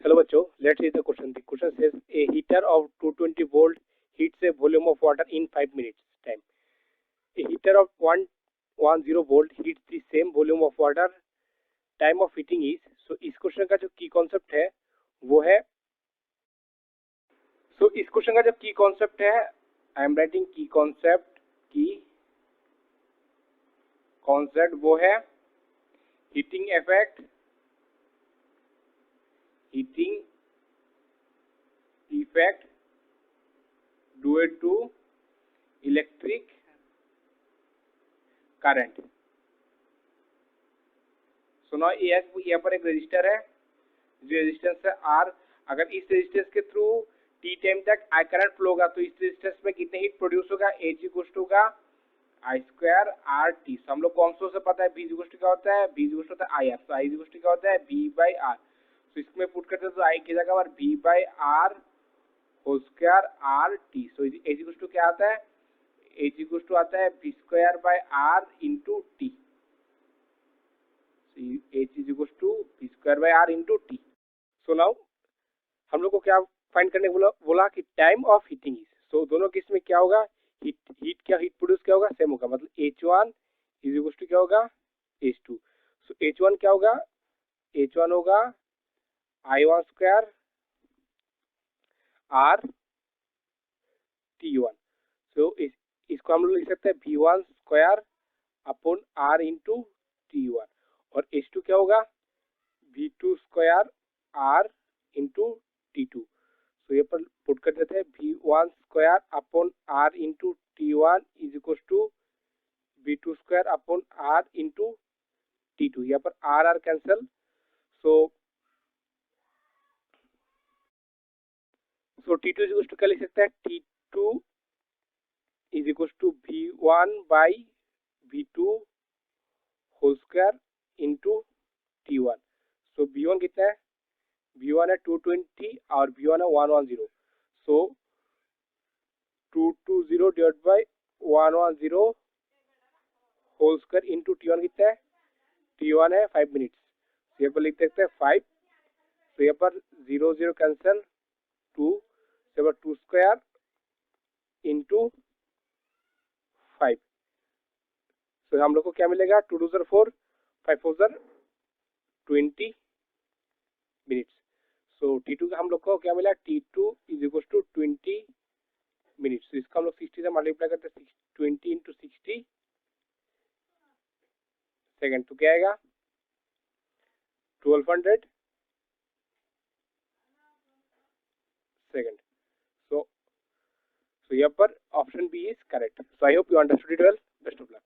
Hello बच्चों, let's read the question. The question says a heater of 220 volt heats a volume of water in 5 minutes time. A heater of 110 volt heats the same volume of water. Time of heating is. So इस question का जो की concept है वो है इस question का जो की कॉन्सेप्ट है आई एम राइटिंग की कॉन्सेप्ट वो है heating effect due to electric current. सुनो यहाँ पर एक रेजिस्टर है, जो रेजिस्टेंस है आर. अगर इस रेजिस्टेंस के थ्रू टी टाइम तक आई करंट फ्लो होगा तो इस रेजिस्टेंस में कितने हीट प्रोड्यूस होगा, एच इक्वल्स टू होगा आई स्क्वायर आर टी. हम लोग को ऑम्स से पता है बी इक्वल्स टू क्या होता है, बी इक्वल्स होता है आई आर. तो आई इक्वल्स टू क्या होता है, बी बाई आर. तो इसमें पुट करते हैं तो आई की जगह पर B by R whole square R T. So H equals to क्या आता है, एच इक्वल्स टू आता है B square by R into T. H is equals to B square by R into T. So now हम लोग को क्या find करने बोला कि time of heating is. So दोनों केस में क्या होगा, हीट प्रोड्यूस क्या होगा, सेम होगा. मतलब H1 इज इक्वल टू क्या होगा, H2. सो H1 क्या होगा, H1 होगा I1 स्क्वायर R T1. सो इसको हम लोग लिख सकते हैं V1 square upon R into T1. और H2 क्या होगा, V2 square R into T2. तो ये पर पुट कर देते हैं V1 square upon R into T1 is equal to V2 square upon R into T2. यहाँ पर R cancel. So T2 is equal to क्या लिख सकते हैं, T2 is equal to V1 by V2 whole square into T1. So V1 कितना है, V1 है 220 और V1 है 110. So 220 divide by 110 whole square into T1 कितना है, T1 है 5 मिनट्स. यहाँ पर लिख सकते हैं 5. तो यहाँ पर 0 0 कैंसल, 2 यहाँ पर 2 स्क्वायर इंटू 5. तो हम लोग को क्या मिलेगा, 2 2 4 5 4 20 मिनट्स. सो T2 का हम लोग को क्या मिला, T2 is equal to 20 minutes. इसका हम लोग 60 से मल्टीप्लाई करते हैं, 20 इंटू 60 सेकेंड. तो क्या आएगा 1200 सेकेंड. सो यहाँ पर option B is correct. So I hope you understood it well. Best of luck.